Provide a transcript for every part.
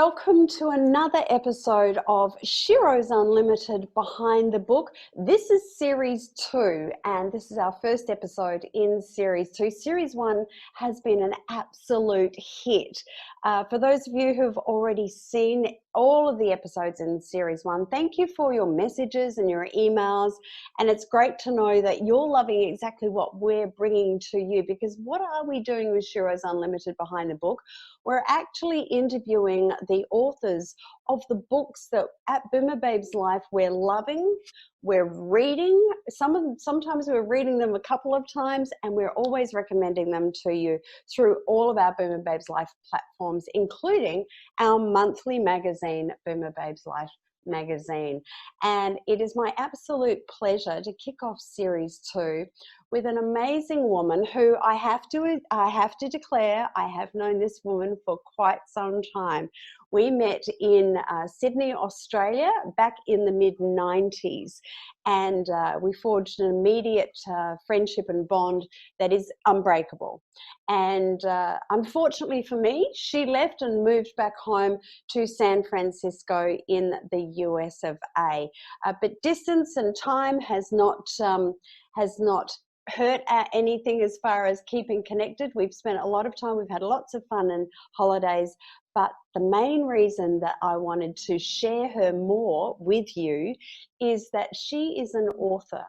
welcome to another episode of Sheroes Unlimited Behind the Book. This is Series 2, and this is our first episode in Series 2. Series 1 has been an absolute hit. For those of you who've already seen all of the episodes in Series 1, thank you for your messages and your emails, and it's great to know that you're loving exactly what we're bringing to you, because what are we doing with Sheroes Unlimited Behind the Book? We're actually interviewing the authors of the books that at BoomerBabesLife we're loving, we're reading. Sometimes we're reading them a couple of times, and we're always recommending them to you through all of our BoomerBabesLife platforms, including our monthly magazine, BoomerBabesLife Magazine. And it is my absolute pleasure to kick off Series 2 with an amazing woman who I have to declare, I have known this woman for quite some time. We met in Sydney, Australia, back in the mid-90s, and we forged an immediate friendship and bond that is unbreakable. And unfortunately for me, she left and moved back home to San Francisco in the US of A. But distance and time has not hurt anything as far as keeping connected. We've spent a lot of time, we've had lots of fun and holidays, but the main reason that I wanted to share her more with you is that she is an author,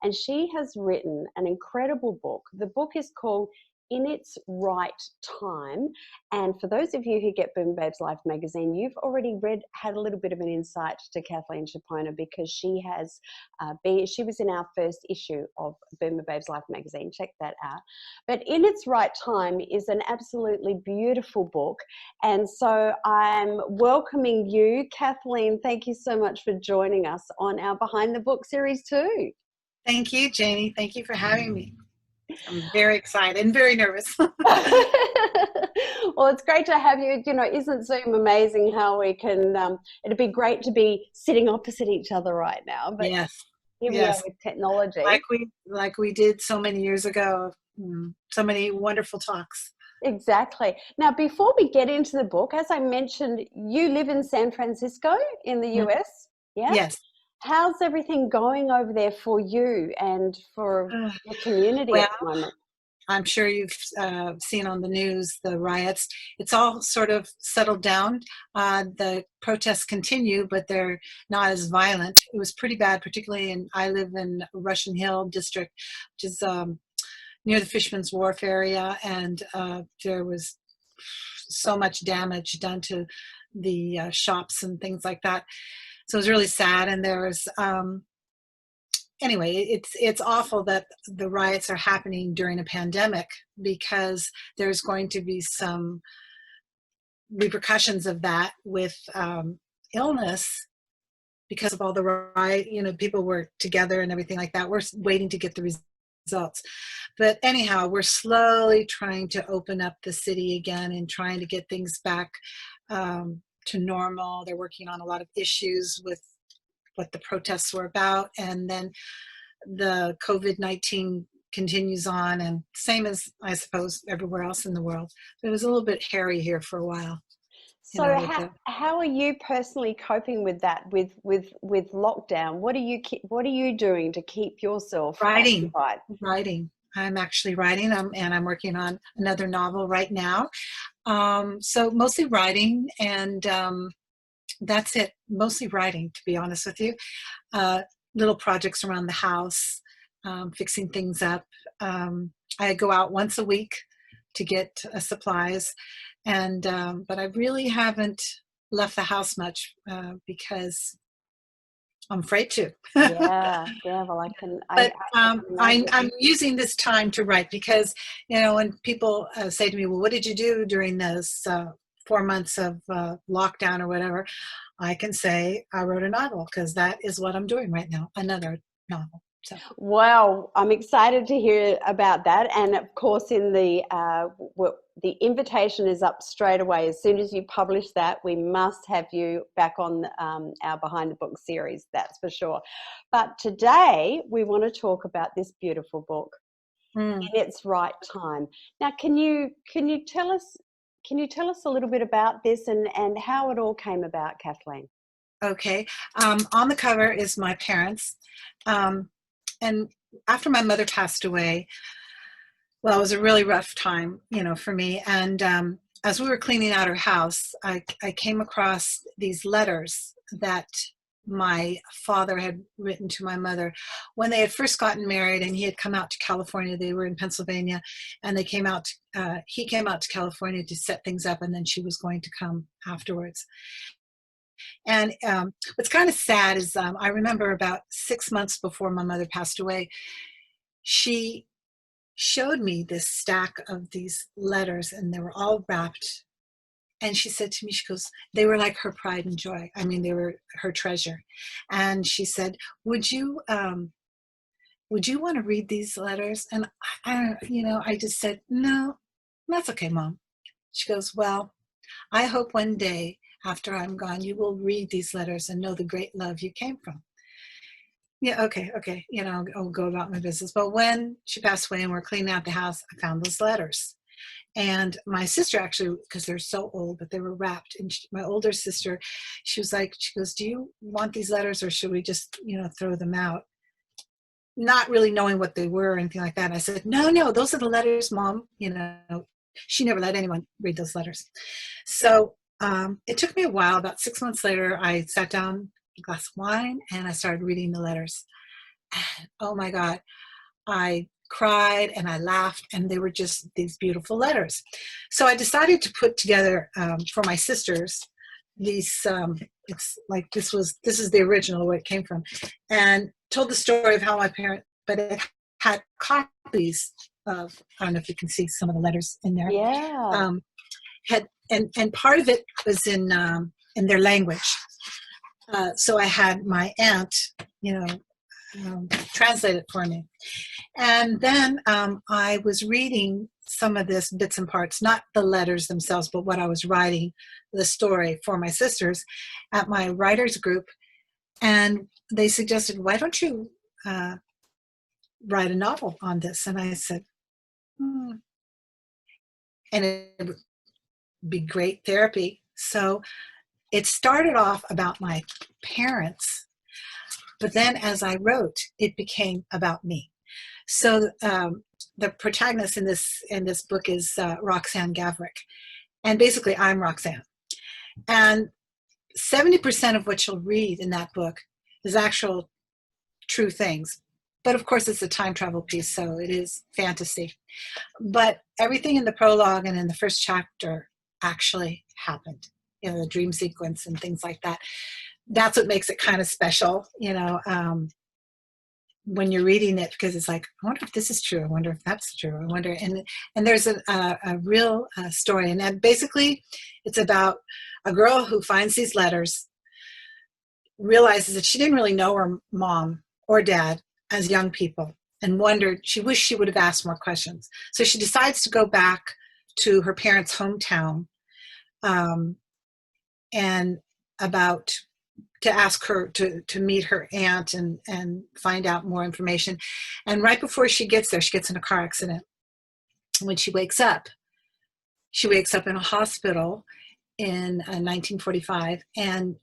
and she has written an incredible book. The book is called In Its Right Time, and for those of you who get BoomerBabesLife Magazine, you've already had a little bit of an insight to Kathleen Shapona, because she was in our first issue of BoomerBabesLife Magazine. Check that out. But In Its Right Time is an absolutely beautiful book, and so I'm welcoming you, Kathleen. Thank you so much for joining us on our Behind the Book Series 2. Thank you, Jaynie. Thank you for having me. I'm very excited and very nervous. Well, it's great to have you. You know, isn't Zoom amazing how we can, it'd be great to be sitting opposite each other right now, but yes, here we are with technology. Like we did so many years ago, so many wonderful talks. Exactly. Now, before we get into the book, as I mentioned, you live in San Francisco in the US, yeah? Yes. How's everything going over there for you and for the community at the moment? I'm sure you've seen on the news the riots. It's all sort of settled down. The protests continue, but they're not as violent. It was pretty bad, particularly I live in Russian Hill District, which is near the Fisherman's Wharf area, and there was so much damage done to the shops and things like that. So it was really sad, and there was anyway, it's awful that the riots are happening during a pandemic, because there's going to be some repercussions of that with illness because of all the riot. You know, people were together and everything like that. We're waiting to get the results. But anyhow, we're slowly trying to open up the city again and trying to get things back to normal. They're working on a lot of issues with what the protests were about, and then the COVID-19 continues on, and same as I suppose everywhere else in the world. It was a little bit hairy here for a while. So how are you personally coping with that, with lockdown? What are you doing to keep yourself occupied? Writing. I'm actually writing, and I'm working on another novel right now. So mostly writing, and that's it. Mostly writing, to be honest with you. Little projects around the house, fixing things up. I go out once a week to get supplies, and but I really haven't left the house much because I'm afraid to. Yeah. Well, I can. But I'm using this time to write, because you know, when people say to me, "Well, what did you do during those 4 months of lockdown or whatever?" I can say I wrote a novel, because that is what I'm doing right now, another novel. So. Wow, I'm excited to hear about that. And of course, in the invitation is up straight away. As soon as you publish that, we must have you back on our Behind the Book series, that's for sure. But today we want to talk about this beautiful book, In Its Right Time. Now, can you tell us Can you tell us a little bit about this and how it all came about, Kathleen? Okay. On the cover is my parents. And after my mother passed away, well, it was a really rough time, for me. And as we were cleaning out her house, I came across these letters that my father had written to my mother when they had first gotten married, and he had come out to California. They were in Pennsylvania, and he came out to California to set things up, and then she was going to come afterwards. And what's kind of sad is I remember about 6 months before my mother passed away, she showed me this stack of these letters, and they were all wrapped. And she said to me, she goes, they were like her pride and joy. I mean, they were her treasure. And she said, would you want to read these letters? And I just said, no, that's okay, Mom. She goes, well, I hope one day after I'm gone, you will read these letters and know the great love you came from. Yeah, okay. I'll go about my business. But when she passed away and we're cleaning out the house, I found those letters. And my sister actually, because they're so old, but they were wrapped. And my older sister, she goes, do you want these letters or should we just, throw them out? Not really knowing what they were or anything like that. And I said, no, those are the letters, Mom. She never let anyone read those letters. So it took me a while. About 6 months later, I sat down, a glass of wine, and I started reading the letters. And oh my God, I cried and I laughed, and they were just these beautiful letters. So I decided to put together for my sisters these. It's like this is the original where it came from, and told the story of how my parents. But it had copies of. I don't know if you can see some of the letters in there. Yeah. And part of it was in their language. So I had my aunt, translate it for me. And then I was reading some of this bits and parts, not the letters themselves, but what I was writing, the story for my sisters at my writers group. And they suggested, why don't you write a novel on this? And I said, and it would be great therapy. So it started off about my parents, but then as I wrote, it became about me. So the protagonist in this book is Roxanne Gavrick, and basically I'm Roxanne. And 70% of what you'll read in that book is actual true things. But of course, it's a time travel piece, so it is fantasy. But everything in the prologue and in the first chapter actually happened. The dream sequence and things like that. That's what makes it kind of special, when you're reading it, because it's like, I wonder if this is true. I wonder if that's true. I wonder, and there's a real story, and that basically it's about a girl who finds these letters, realizes that she didn't really know her mom or dad as young people, and she wished she would have asked more questions. So she decides to go back to her parents' hometown, and to ask her to meet her aunt and find out more information. And right before she gets there, she gets in a car accident. When she wakes up in a hospital in 1945, and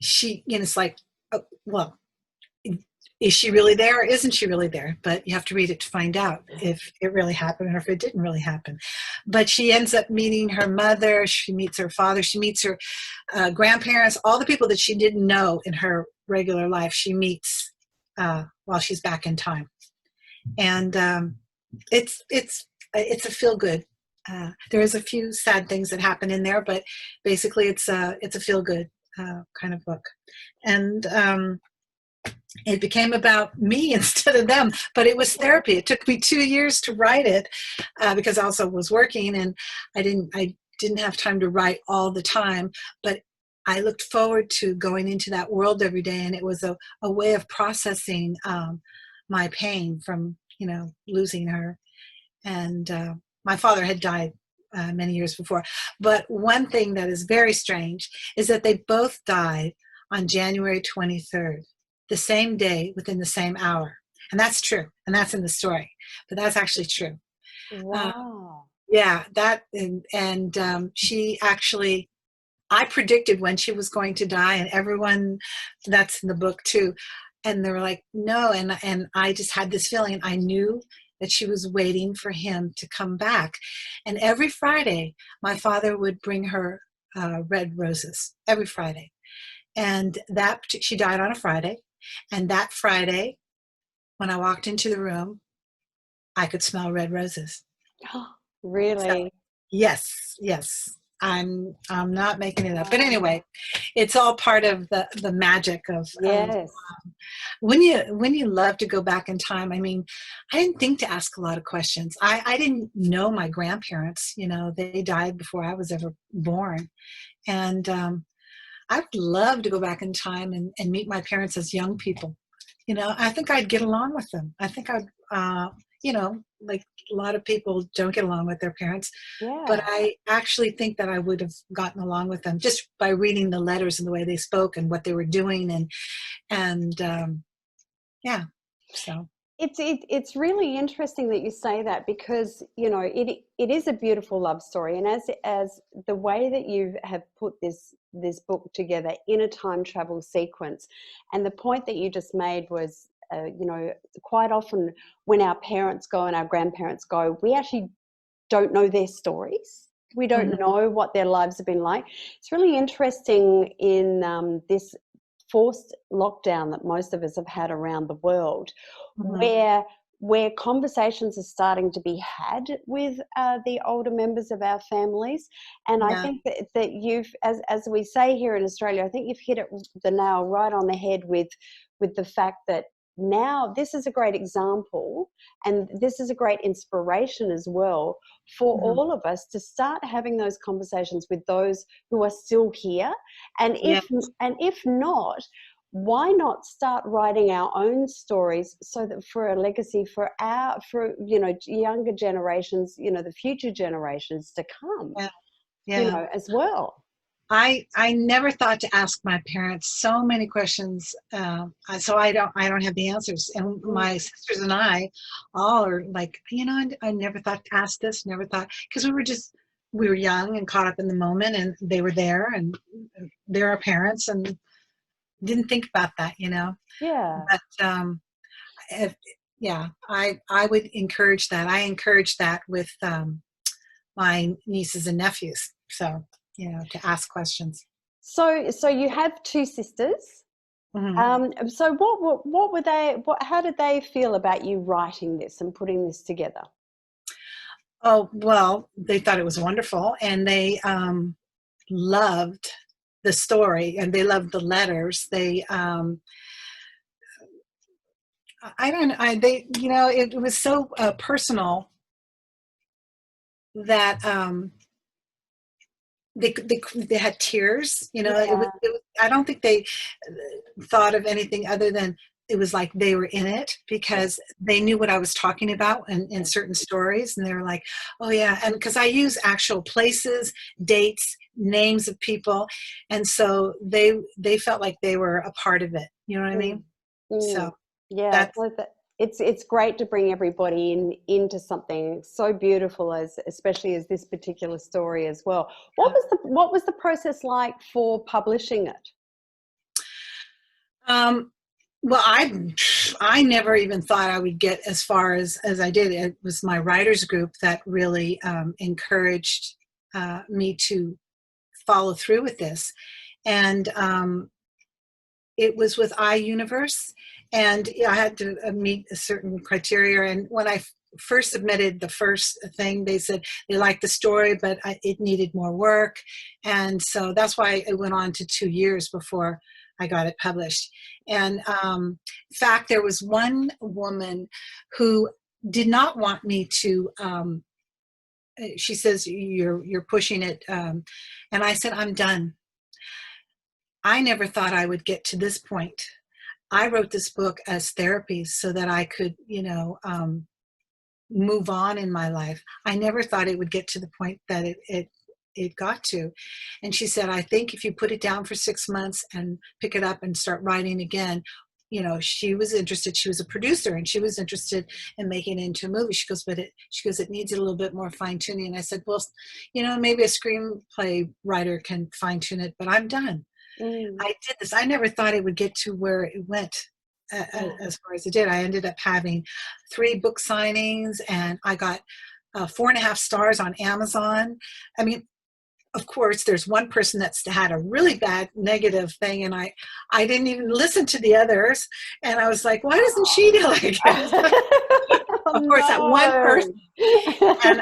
it's like, oh, well, is she really there or isn't she really there? But you have to read it to find out if it really happened or if it didn't really happen. But she ends up meeting her mother. She meets her father. She meets her grandparents, all the people that she didn't know in her regular life. She meets while she's back in time. And it's a feel good. There is a few sad things that happen in there, but basically it's a feel good kind of book. And it became about me instead of them, but it was therapy. It took me 2 years to write it because I also was working, and I didn't have time to write all the time, but I looked forward to going into that world every day, and it was a way of processing my pain from losing her. And my father had died many years before. But one thing that is very strange is that they both died on January 23rd. The same day within the same hour. And that's true. And that's in the story. But that's actually true. Wow. Yeah, that and she actually, I predicted when she was going to die, and everyone, that's in the book too, and they were like, no, and I just had this feeling, and I knew that she was waiting for him to come back. And every Friday, my father would bring her red roses every Friday, and that she died on a Friday, and that Friday, when I walked into the room, I could smell red roses. So Really? yes, yes. I'm not making it up. But anyway, it's all part of the magic of Yes. when you love to go back in time. I mean, I didn't think to ask a lot of questions. I didn't know my grandparents, you know, they died before I was ever born. And I would love to go back in time and meet my parents as young people. You know, I think I'd get along with them. I think I'd, you know, like a lot of people don't get along with their parents, but Yeah. I actually think that I would have gotten along with them just by reading the letters and the way they spoke and what they were doing, and yeah. So It's really interesting that you say that, because you know it is a beautiful love story, and as the way that you have put this book together in a time travel sequence, and the point that you just made was, you know, quite often when our parents go and our grandparents go, we actually don't know their stories. We don't mhm, know what their lives have been like. It's really interesting in this forced lockdown that most of us have had around the world, mhm, where conversations are starting to be had with the older members of our families. And I yeah, think that you've, as we say here in Australia, I think you've hit the nail right on the head with the fact that now this is a great example, and this is a great inspiration as well for mhm, all of us to start having those conversations with those who are still here. and yeah, if and if not, why not start writing our own stories, so that for a legacy for you know, younger generations, you know, the future generations to come, yeah, you yeah. know, as well. I never thought to ask my parents so many questions, so I don't have the answers. And Mm. my sisters and I all are like, you know, I never thought to ask this, never thought, because we were young and caught up in the moment, and they were there, and they're our parents, and didn't think about that, you know. Yeah. But if, yeah, I would encourage that. I encourage that with my nieces and nephews. So, you know, to ask questions. So you have two sisters. Mhm. So what were they? How did they feel about you writing this and putting this together? Oh, well, they thought it was wonderful, and they loved the story, and they loved the letters. They, I don't, I, they, you know, it was so personal that they had tears. You know, Yeah. it was, I don't think they thought of anything other than it was like they were in it, Yeah. because they knew what I was talking about in Yeah. certain stories, and they were like, "Oh yeah," and because I use actual places, dates, names of people, and so they felt like they were a part of it. You know what I Mm. mean? So Mm. Yeah, that's so that it's great to bring everybody into something so beautiful, as especially as this particular story as well. What was the process like for publishing it? um, well, I never even thought I would get as far as I did. It was my writers group that really encouraged me to follow through with this, and it was with iUniverse, and I had to meet a certain criteria. And when I first submitted the first thing, they said they liked the story, but it needed more work, and so that's why it went on to 2 years before I got it published. And in fact, there was one woman who did not want me to. She says you're pushing it, and I said I'm done. I never thought I would get to this point. I wrote this book as therapy so that I could, you know, move on in my life. I never thought it would get to the point that it got to. And she said, I think if you put it down for 6 months and pick it up and start writing again, you know, she was interested. She was a producer, and she was interested in making it into a movie. She goes, but it needs a little bit more fine tuning. And I said, well, you know, maybe a screenplay writer can fine tune it, but I'm done. I did this. I never thought it would get to where it went as far as it did. I ended up having 3 book signings, and I got 4.5 stars on Amazon. I mean, of course, there's one person that's had a really bad negative thing, and I didn't even listen to the others. And I was like, why doesn't she like it? Of course, that one person. And,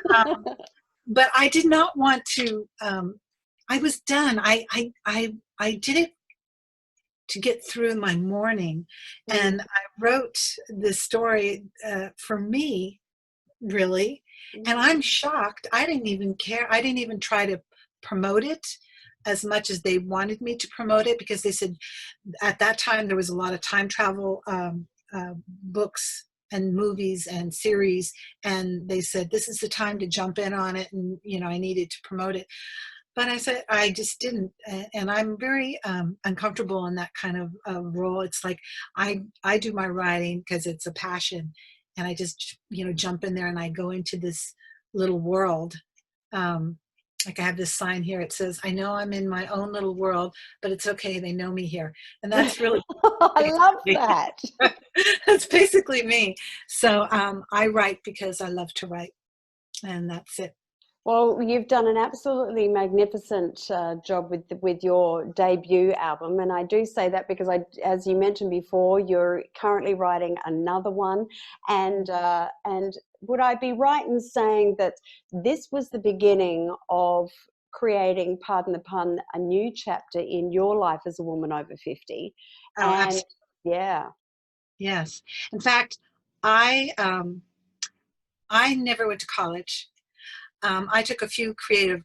but I did not want to. I was done. I did it to get through my morning, and I wrote this story for me, really. And I'm shocked. I didn't even care. I didn't even try to promote it as much as they wanted me to promote it, because they said at that time there was a lot of time travel books and movies and series, and they said this is the time to jump in on it, and you know, I needed to promote it. But I said I just didn't, and I'm very uncomfortable in that kind of role. It's like I do my writing because it's a passion, and I just, you know, jump in there and I go into this little world. Like I have this sign here. It says, "I know I'm in my own little world, but it's okay. They know me here," and that's really. I love that. That's basically me. So I write because I love to write, and that's it. Well, you've done an absolutely magnificent job with your debut album, and I do say that because as you mentioned before, you're currently writing another one, and would I be right in saying that this was the beginning of creating, pardon the pun, a new chapter in your life as a woman over 50? Oh, And absolutely. yeah. Yes. In fact, I never went to college. I took a few creative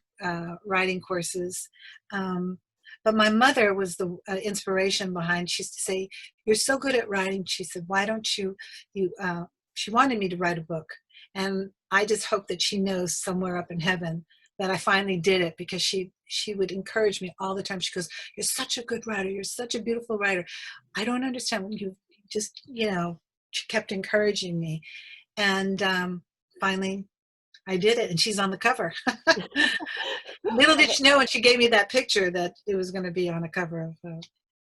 writing courses, but my mother was the inspiration behind. She used to say, "You're so good at writing." She said, "Why don't you?" She wanted me to write a book, and I just hope that she knows somewhere up in heaven that I finally did it, because she would encourage me all the time. She goes, "You're such a good writer. You're such a beautiful writer. I don't understand when you just, you know." She kept encouraging me, and finally I did it, and she's on the cover. Little did she know when she gave me that picture that it was going to be on a cover of a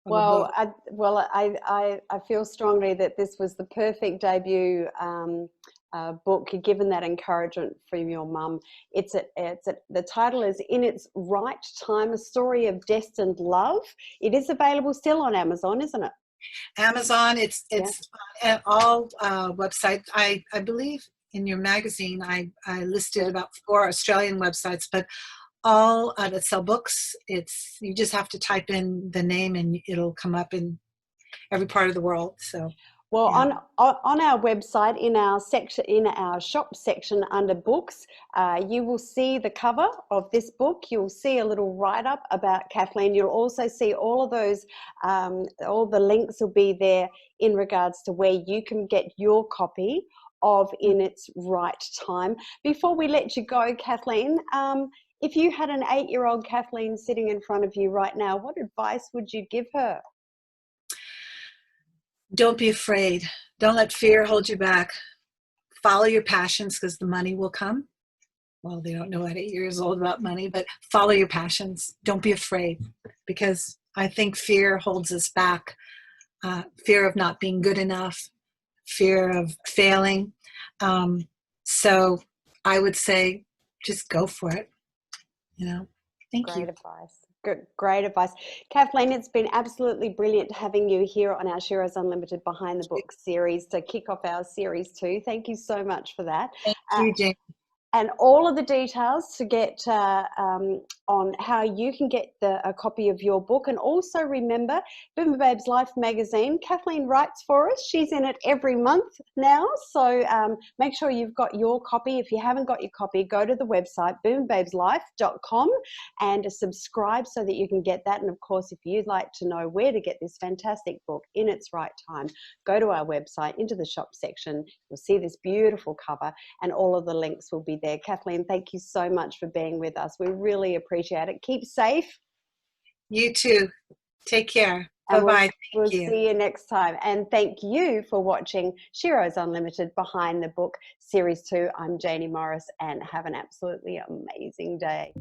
book. I feel strongly that this was the perfect debut book, given that encouragement from your mum. The title is In Its Right Time, A Story of Destined Love. It is available still on Amazon, isn't it? Amazon, it's at all websites. I believe in your magazine I listed about 4 Australian websites, but all that sell books, you just have to type in the name and it'll come up in every part of the world. So well, yeah. on our website, in our shop section under books, you will see the cover of this book. You'll see a little write-up about Kathleen. You'll also see all of those, all the links will be there in regards to where you can get your copy of In Its Right Time. Before we let you go, Kathleen, if you had an 8-year-old Kathleen sitting in front of you right now, what advice would you give her? Don't be afraid. Don't let fear hold you back. Follow your passions, because the money will come. Well, they don't know at 8 years old about money, but follow your passions. Don't be afraid, because I think fear holds us back. Fear of not being good enough, fear of failing. So I would say just go for it. You know, thank Great you. advice. Good, great advice. Kathleen, it's been absolutely brilliant having you here on our Sheroes Unlimited Behind the Book series to kick off our series 2. Thank you so much for that. Thank you, Jane. And all of the details to get on how you can get a copy of your book. And also remember, BoomerBabesLife Magazine, Kathleen writes for us. She's in it every month now. So make sure you've got your copy. If you haven't got your copy, go to the website, BoomerBabesLife.com, and subscribe so that you can get that. And of course, if you'd like to know where to get this fantastic book in its right time, go to our website, into the shop section. You'll see this beautiful cover, and all of the links will be there. Kathleen, thank you so much for being with us. We really appreciate it. Keep safe. You too. Take care. And Bye-bye. we'll Thank you. see you next time. And thank you for watching Sheroes Unlimited Behind the Book Series 2. I'm Jaynie Morris, and have an absolutely amazing day.